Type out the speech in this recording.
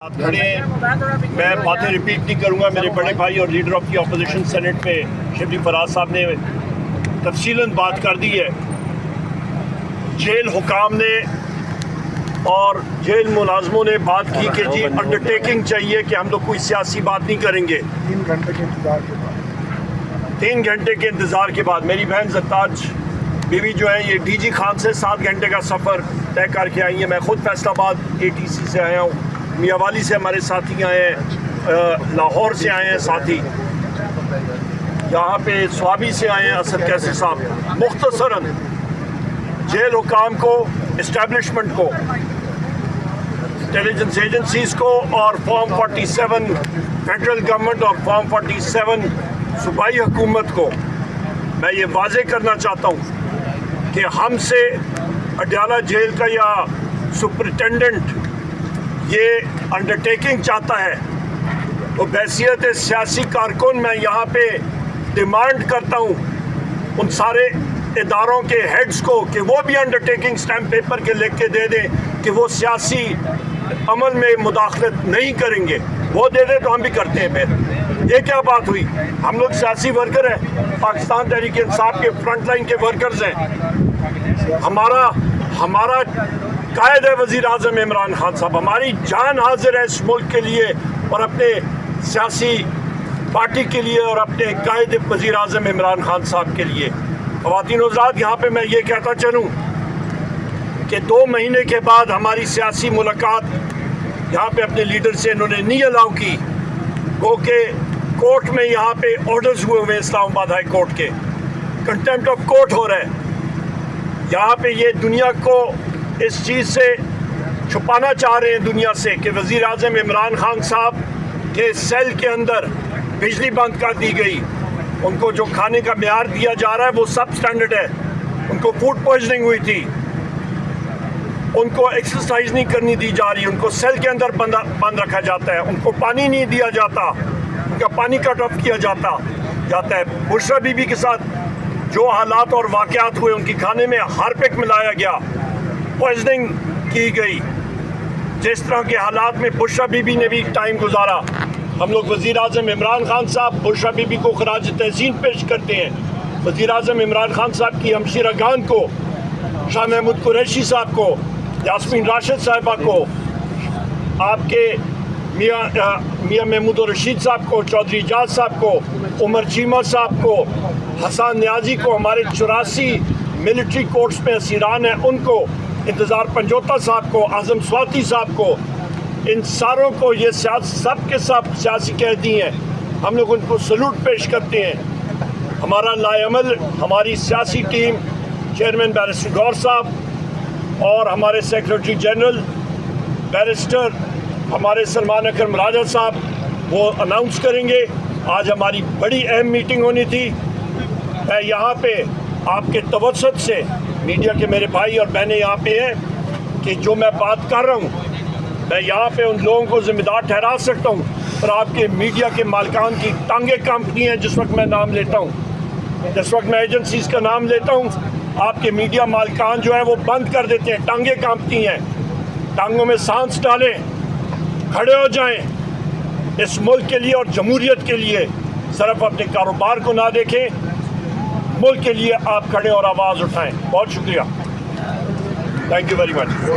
آپ کھڑے ہیں، میں باتیں ریپیٹ نہیں کروں گا. میرے بڑے بھائی اور leader of the opposition senate میں شبلی فراز صاحب نے تفصیلاً بات کر دی ہے. جیل حکام نے اور جیل ملازموں نے بات کی کہ جی انڈرٹیکنگ چاہیے کہ ہم لوگ کوئی سیاسی بات نہیں کریں گے. 3 گھنٹے کے انتظار کے بعد میری بہن زتاج بیوی جو ہے یہ ڈی جی خان سے 7 گھنٹے کا سفر طے کر کے آئی ہیں. میں خود فیصل آباد اے ٹی سی سے آیا ہوں. میاں والی سے ہمارے ساتھی آئے ہیں, لاہور سے آئے ہیں ساتھی, یہاں پہ سوابی سے آئے ہیں اسد کیسر صاحب. مختصراً جیل حکام کو, اسٹیبلشمنٹ کو, انٹیلیجنس ایجنسیز کو اور فارم 47 فیڈرل گورنمنٹ اور فارم 47 صوبائی حکومت کو میں یہ واضح کرنا چاہتا ہوں کہ ہم سے اڈیالہ جیل کا یا سپرنٹینڈنٹ یہ انڈرٹیکنگ چاہتا ہے تو بحیثیت سیاسی کارکن میں یہاں پہ ڈیمانڈ کرتا ہوں ان سارے اداروں کے ہیڈز کو کہ وہ بھی انڈرٹیکنگ سٹیمپ پیپر کے لکھ کے دے دیں کہ وہ سیاسی عمل میں مداخلت نہیں کریں گے. وہ دے دیں تو ہم بھی کرتے ہیں. پھر یہ کیا بات ہوئی؟ ہم لوگ سیاسی ورکر ہیں, پاکستان تحریک انصاف کے فرنٹ لائن کے ورکرز ہیں. ہمارا قائد ہے وزیر اعظم عمران خان صاحب. ہماری جان حاضر ہے اس ملک کے لیے اور اپنے سیاسی پارٹی کے لیے اور اپنے قائد وزیر اعظم عمران خان صاحب کے لیے. خواتین و حضرات, یہاں پہ میں یہ کہتا چلوں کہ 2 مہینے کے بعد ہماری سیاسی ملاقات یہاں پہ اپنے لیڈر سے انہوں نے نہیں الاؤ کی. گو کہ کورٹ میں یہاں پہ آرڈرز ہوئے اسلام آباد ہائی کورٹ کے, کنٹیمپٹ آف کورٹ ہو رہا ہے. یہاں پہ یہ دنیا کو اس چیز سے چھپانا چاہ رہے ہیں دنیا سے کہ وزیر اعظم عمران خان صاحب کے سیل کے اندر بجلی بند کر دی گئی. ان کو جو کھانے کا معیار دیا جا رہا ہے وہ سب سٹینڈرڈ ہے. ان کو فوڈ پوائزننگ ہوئی تھی, ان کو ایکسرسائز نہیں کرنی دی جا رہی, ان کو سیل کے اندر بند رکھا جاتا ہے, ان کو پانی نہیں دیا جاتا, ان کا پانی کٹ آف کیا جاتا ہے. بشرا بی بی کے ساتھ جو حالات اور واقعات ہوئے, ان کی کھانے میں ہارپک ملایا گیا, پوائزننگ کی گئی. جس طرح کے حالات میں بشرا بی بی نے بھی ٹائم گزارا, ہم لوگ وزیر اعظم عمران خان صاحب بشرا بی بی کو خراج تحسین پیش کرتے ہیں. وزیر اعظم عمران خان صاحب کی ہمشیرہ گان کو, شاہ محمود قریشی صاحب کو, یاسمین راشد صاحبہ کو, آپ کے میاں محمود الرشید صاحب کو, چودھری اجاز صاحب کو, عمر چیمہ صاحب کو, حسان نیازی کو, ہمارے 84 ملٹری کورٹس میں اسیران ہیں ان کو, انتظار پنجوتا صاحب کو, اعظم سواتی صاحب کو, ان ساروں کو, یہ سب کے سب سیاسی قیدی ہیں. ہم لوگ ان کو سلوٹ پیش کرتے ہیں. ہمارا لائے عمل, ہماری سیاسی ٹیم, چیئرمین بیرسٹر گور صاحب اور ہمارے سیکرٹری جنرل بیرسٹر ہمارے سلمان اکرم راجہ صاحب وہ اناؤنس کریں گے. آج ہماری بڑی اہم میٹنگ ہونی تھی. میں یہاں پہ آپ کے توسط سے, میڈیا کے میرے بھائی اور بہنیں یہاں پہ ہیں, کہ جو میں بات کر رہا ہوں میں یہاں پہ ان لوگوں کو ذمہ دار ٹھہرا سکتا ہوں, اور آپ کے میڈیا کے مالکان کی ٹانگیں کانپتی ہیں جس وقت میں نام لیتا ہوں, جس وقت میں ایجنسیز کا نام لیتا ہوں. آپ کے میڈیا مالکان جو ہیں وہ بند کر دیتے ہیں, ٹانگیں کانپتی ہیں. ٹانگوں میں سانس ڈالیں, کھڑے ہو جائیں اس ملک کے لیے اور جمہوریت کے لیے. صرف اپنے کاروبار کو نہ دیکھیں, ملک کے لیے آپ کھڑے اور آواز اٹھائیں. بہت شکریہ. Thank you very much.